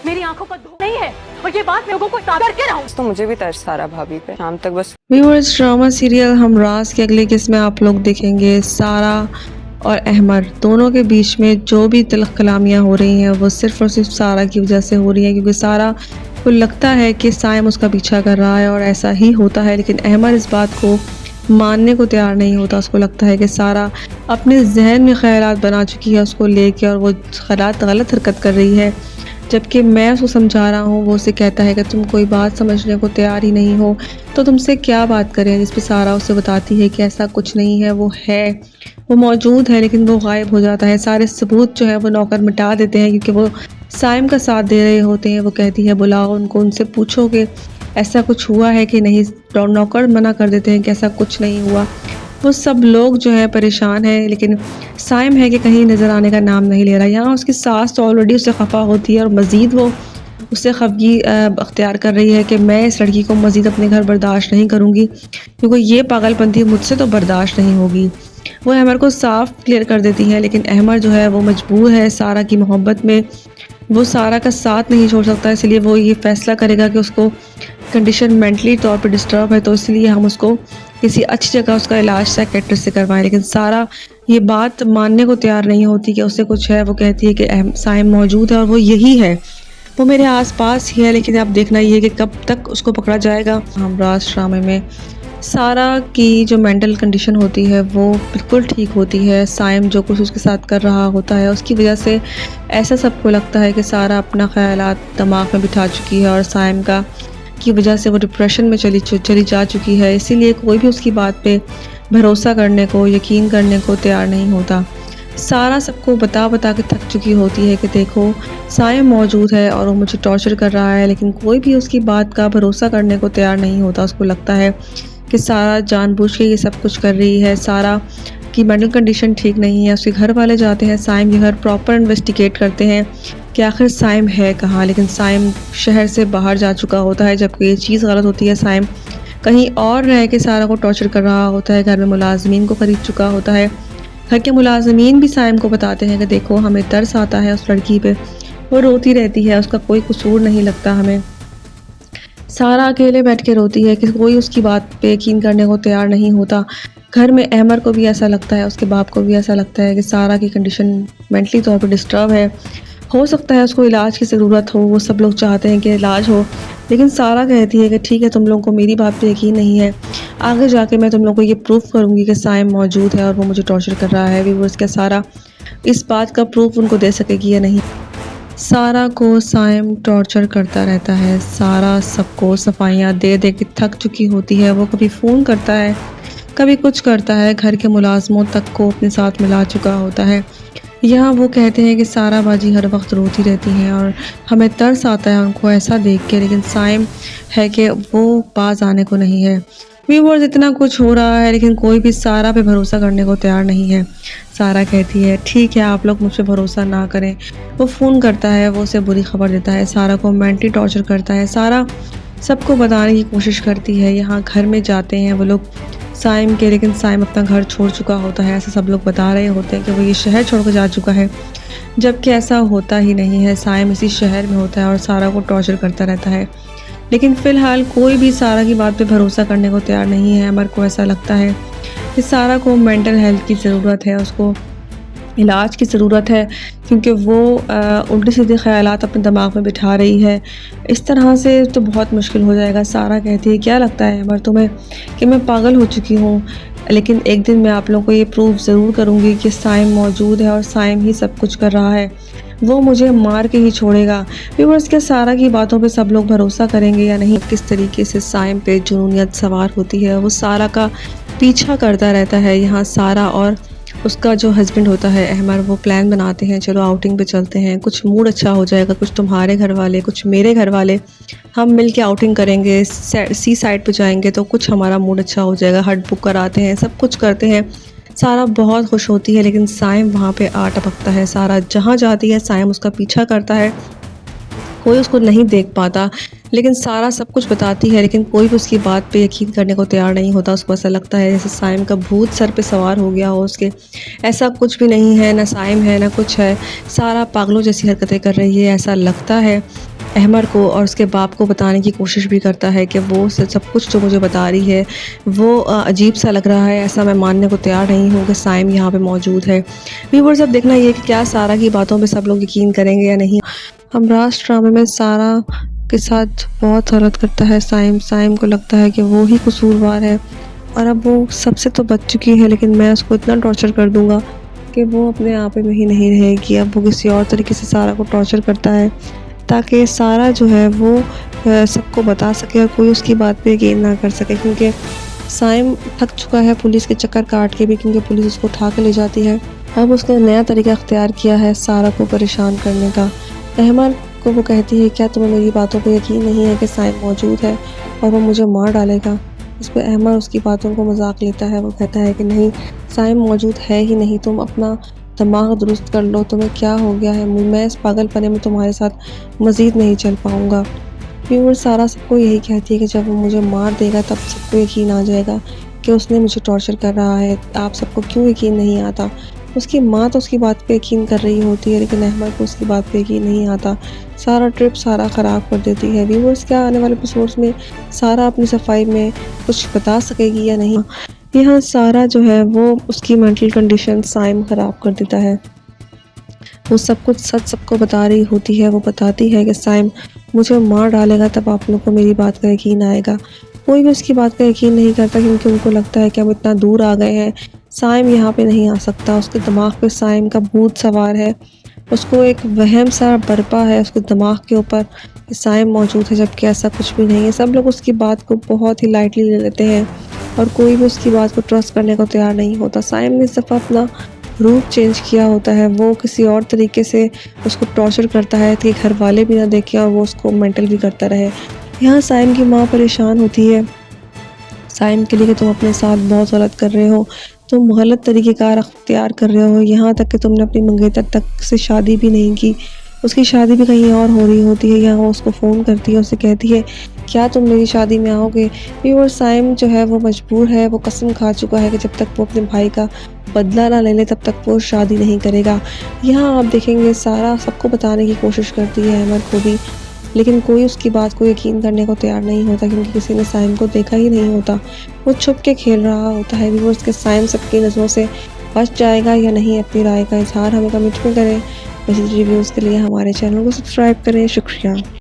मेरी आंखों का धोखा नहीं है और ये बात मैं लोगों को सागर के रहूं। तो मुझे भी तरस आ रहा भाभी पे, शाम तक बस। व्यूअर्स, ड्रामा सीरियल हमराज के अगले किस्त में आप लोग देखेंगे सारा और अहमद दोनों के बीच में जो भी तिलक कलामियाँ हो रही हैं वो सिर्फ और सिर्फ सारा की वजह से हो रही हैं, क्योंकि सारा को लगता है कि साइम उसका पीछा कर रहा है और ऐसा ही होता है, लेकिन अहमद इस बात को मानने को तैयार नहीं होता। उसको लगता है कि सारा अपने जहन में ख्यालात बना चुकी है उसको लेके और वो गलत हरकत कर रही है, जबकि मैं उसको समझा रहा हूँ। वो उसे कहता है कि तुम कोई बात समझने को तैयार ही नहीं हो तो तुमसे क्या बात करें, जिस पे सारा उसे बताती है कि ऐसा कुछ नहीं है, वो है, वो मौजूद है लेकिन वो गायब हो जाता है। सारे सबूत जो है वो नौकर मिटा देते हैं क्योंकि वो साइम का साथ दे रहे होते हैं। वो कहती है बुलाओ उनको, उनसे पूछो कि ऐसा कुछ हुआ है कि नहीं। नौकर मना कर देते हैं कि ऐसा कुछ नहीं हुआ। वो सब लोग जो है परेशान हैं, लेकिन साइम है कि कहीं नज़र आने का नाम नहीं ले रहा। यहाँ उसकी सास तो ऑलरेडी उससे खफा होती है और मज़ीद वो उससे खफगी अख्तियार कर रही है कि मैं इस लड़की को मज़ीद अपने घर बर्दाश्त नहीं करूँगी, क्योंकि ये पागलपंथी मुझसे तो बर्दाश्त नहीं होगी। वो अहमद को साफ क्लियर कर देती है, लेकिन अहमद जो है वो मजबूर है सारा की मोहब्बत में। वो सारा का साथ नहीं छोड़ सकता, इसलिए वो ये फ़ैसला करेगा कि उसको कंडीशन मेंटली तौर पे डिस्टर्ब है, तो इसलिए हम उसको किसी अच्छी जगह उसका इलाज साइकेट्रिस्ट से करवाएं। लेकिन सारा ये बात मानने को तैयार नहीं होती कि उससे कुछ है। वो कहती है कि साइम मौजूद है और वो यही है, वो मेरे आसपास ही है, लेकिन अब देखना ये है कि कब तक उसको पकड़ा जाएगा। हमराज ड्रामे में सारा की जो मेंटल कंडीशन होती है वो बिल्कुल ठीक होती है। साइम जो कुछ उसके साथ कर रहा होता है उसकी वजह से ऐसा सबको लगता है कि सारा अपना ख्यालात दिमाग में बिठा चुकी है और साइम का की वजह से वो डिप्रेशन में चली जा चुकी है। इसीलिए कोई भी उसकी बात पे भरोसा करने को, यकीन करने को तैयार नहीं होता। सारा सबको बता बता के थक चुकी होती है कि देखो साइम मौजूद है और वो मुझे टॉर्चर कर रहा है, लेकिन कोई भी उसकी बात का भरोसा करने को तैयार नहीं होता। उसको लगता है कि सारा जानबूझ के ये सब कुछ कर रही है। सारा की मेंटल कंडीशन ठीक नहीं है। उसके घर वाले जाते हैं साइम के घर, प्रॉपर इन्वेस्टिगेट करते हैं कि आखिर साइम है कहाँ, लेकिन साइम शहर से बाहर जा चुका होता है। जबकि ये चीज़ गलत होती है, साइम कहीं और रह के सारा को टॉर्चर कर रहा होता है। घर में मुलाजमीन को खरीद चुका होता है। घर के मुलाजमीन भी साइम को बताते हैं कि देखो हमें तरस आता है उस लड़की पे, वो रोती रहती है, उसका कोई कसूर नहीं लगता हमें। सारा अकेले बैठ के रोती है कि कोई उसकी बात पे यकीन करने को तैयार नहीं होता। घर में अहमद को भी ऐसा लगता है, उसके बाप को भी ऐसा लगता है कि सारा की कंडीशन मेंटली तौर पर डिस्टर्ब है, हो सकता है उसको इलाज की ज़रूरत हो। वो सब लोग चाहते हैं कि इलाज हो, लेकिन सारा कहती है कि ठीक है, तुम लोगों को मेरी बात पे यकीन नहीं है, आगे जाके मैं तुम लोगों को ये प्रूफ करूँगी कि साइम मौजूद है और वो मुझे टॉर्चर कर रहा है। व्यूअर्स, क्या सारा इस बात का प्रूफ उनको दे सकेगी या नहीं। सारा को साइम टॉर्चर करता रहता है। सारा सबको सफाइयाँ दे दे के थक चुकी होती है। वो कभी फ़ोन करता है, कभी कुछ करता है, घर के मुलाजमों तक को अपने साथ मिला चुका होता है। यहाँ वो कहते हैं कि सारा बाजी हर वक्त रोती रहती हैं और हमें तरस आता है उनको ऐसा देख के, लेकिन साइम है कि वो पास आने को नहीं है। व्यूअर्स, इतना कुछ हो रहा है लेकिन कोई भी सारा पे भरोसा करने को तैयार नहीं है। सारा कहती है ठीक है, आप लोग मुझ पर भरोसा ना करें। वो फ़ोन करता है, वो उसे बुरी खबर देता है, सारा को मेंटली टॉर्चर करता है। सारा सबको बताने की कोशिश करती है। यहाँ घर में जाते हैं वो लोग साइम के, लेकिन साइम अपना घर छोड़ चुका होता है। ऐसा सब लोग बता रहे होते हैं कि वो ये शहर छोड़ कर जा चुका है, जबकि ऐसा होता ही नहीं है। साइम इसी शहर में होता है और सारा को टॉर्चर करता रहता है, लेकिन फ़िलहाल कोई भी सारा की बात पे भरोसा करने को तैयार नहीं है। अमर को ऐसा लगता है कि सारा को मेंटल हेल्थ की ज़रूरत है, उसको इलाज की ज़रूरत है, क्योंकि वो उल्टे सीधे ख़यालात अपने दिमाग में बिठा रही है। इस तरह से तो बहुत मुश्किल हो जाएगा। सारा कहती है क्या लगता है अमर तुम्हें कि मैं पागल हो चुकी हूँ, लेकिन एक दिन मैं आप लोगों को ये प्रूफ ज़रूर करूँगी कि साइम मौजूद है और साइम ही सब कुछ कर रहा है, वो मुझे मार के ही छोड़ेगा। व्यूअर्स, क्या सारा की बातों पे सब लोग भरोसा करेंगे या नहीं। किस तरीके से साइम पे जुनूनियत सवार होती है, वो सारा का पीछा करता रहता है। यहाँ सारा और उसका जो हस्बैंड होता है अहमद, वो प्लान बनाते हैं चलो आउटिंग पे चलते हैं, कुछ मूड अच्छा हो जाएगा, कुछ तुम्हारे घर वाले कुछ मेरे घर वाले हम मिल के आउटिंग करेंगे, सी साइड पे जाएंगे तो कुछ हमारा मूड अच्छा हो जाएगा। हट बुक कराते हैं, सब कुछ करते हैं। सारा बहुत खुश होती है, लेकिन साइम वहाँ पे आ टपकता है। सारा जहाँ जाती है साइम उसका पीछा करता है, कोई उसको नहीं देख पाता, लेकिन सारा सब कुछ बताती है, लेकिन कोई भी उसकी बात पे यकीन करने को तैयार नहीं होता। उसको ऐसा लगता है जैसे साइम का भूत सर पे सवार हो गया हो उसके। ऐसा कुछ भी नहीं है, ना साइम है ना कुछ है। सारा पागलों जैसी हरकतें कर रही है, ऐसा लगता है احمر کو اور اس کے باپ کو بتانے کی کوشش بھی کرتا ہے کہ وہ سب کچھ جو مجھے بتا رہی ہے وہ عجیب سا لگ رہا ہے، ایسا میں ماننے کو تیار نہیں ہوں کہ سائم یہاں پہ موجود ہے۔ ویورز اب دیکھنا یہ کہ کیا سارا کی باتوں پہ سب لوگ یقین کریں گے یا نہیں۔ ہمراز ڈرامے میں سارا کے ساتھ بہت غلط کرتا ہے سائم کو لگتا ہے کہ وہ ہی قصوروار ہے، اور اب وہ سب سے تو بچ چکی ہے لیکن میں اس کو اتنا ٹارچر کر دوں گا کہ وہ اپنے آپ میں ہی نہیں رہے گی۔ اب وہ کسی اور طریقے سے سارا کو ٹارچر کرتا ہے تاکہ سارا جو ہے وہ سب کو بتا سکے اور کوئی اس کی بات پہ یقین نہ کر سکے، کیونکہ سائم تھک چکا ہے پولیس کے چکر کاٹ کے بھی، کیونکہ پولیس اس کو اٹھا کے لے جاتی ہے۔ اب اس نے نیا طریقہ اختیار کیا ہے سارا کو پریشان کرنے کا۔ احمد کو وہ کہتی ہے کیا تمہیں میری باتوں پہ یقین نہیں ہے کہ سائم موجود ہے اور وہ مجھے مار ڈالے گا؟ اس پہ احمد اس کی باتوں کو مذاق لیتا ہے، وہ کہتا ہے کہ نہیں، سائم موجود ہے ہی نہیں، تم اپنا دماغ درست کر لو، تمہیں کیا ہو گیا ہے؟ میں اس پاگل پنے میں تمہارے ساتھ مزید نہیں چل پاؤں گا۔ ویور سارا سب کو یہی کہتی ہے کہ جب وہ مجھے مار دے گا تب سب کو یقین آ جائے گا کہ اس نے مجھے ٹارچر کر رہا ہے، آپ سب کو کیوں یقین نہیں آتا؟ اس کی ماں تو اس کی بات پہ یقین کر رہی ہوتی ہے لیکن احمد کو اس کی بات پہ یقین نہیں آتا۔ سارا ٹرپ سارا خراب کر دیتی ہے۔ ویورز کیا آنے والے ایپیسوڈز میں سارا اپنی صفائی میں کچھ بتا سکے گی یا نہیں؟ یہاں سارا جو ہے وہ اس کی مینٹل کنڈیشن سائم خراب کر دیتا ہے۔ وہ سب کچھ سچ سب کو بتا رہی ہوتی ہے، وہ بتاتی ہے کہ سائم مجھے مار ڈالے گا تب آپ لوگوں کو میری بات کا یقین آئے گا۔ کوئی بھی اس کی بات کا یقین نہیں کرتا کیونکہ ان کو لگتا ہے کہ ہم اتنا دور آ گئے ہیں، سائم یہاں پہ نہیں آ سکتا۔ اس کے دماغ پہ سائم کا بھوت سوار ہے، اس کو ایک وہم سا برپا ہے اس کے دماغ کے اوپر کہ سائم موجود ہے، جبکہ ایسا کچھ بھی نہیں ہے۔ سب لوگ اس کی بات کو بہت ہی لائٹلی لے لیتے ہیں اور کوئی بھی اس کی بات کو ٹرسٹ کرنے کو تیار نہیں ہوتا۔ سائم نے اس دفعہ اپنا روپ چینج کیا ہوتا ہے، وہ کسی اور طریقے سے اس کو ٹارچر کرتا ہے کہ گھر والے بھی نہ دیکھیں اور وہ اس کو مینٹل بھی کرتا رہے۔ یہاں سائم کی ماں پریشان ہوتی ہے سائم کے لیے کہ تم اپنے ساتھ بہت غلط کر رہے ہو، تم غلط طریقہ کار اختیار کر رہے ہو، یہاں تک کہ تم نے اپنی منگیتر تک سے شادی بھی نہیں کی، اس کی شادی بھی کہیں اور ہو رہی ہوتی ہے۔ یہاں وہ اس کو فون کرتی ہے، اسے کہتی ہے کیا تم میری شادی میں آؤ گے؟ اور سائم جو ہے وہ مجبور ہے، وہ قسم کھا چکا ہے کہ جب تک وہ اپنے بھائی کا بدلہ نہ لے لے تب تک وہ شادی نہیں کرے گا۔ یہاں آپ دیکھیں گے سارا سب کو بتانے کی کوشش کرتی ہے احمد کو بھی، لیکن کوئی اس کی بات کو یقین کرنے کو تیار نہیں ہوتا کیونکہ کسی نے سائم کو دیکھا ہی نہیں ہوتا، وہ چھپ کے کھیل رہا ہوتا ہے۔ ویورز کے سائم سب کی نظروں سے بچ جائے گا یا نہیں، اپنی رائے کا اظہار ہمیں کمنٹ میں کریں۔ مزید ریویوز کے لیے ہمارے چینل کو سبسکرائب کریں۔ شکریہ۔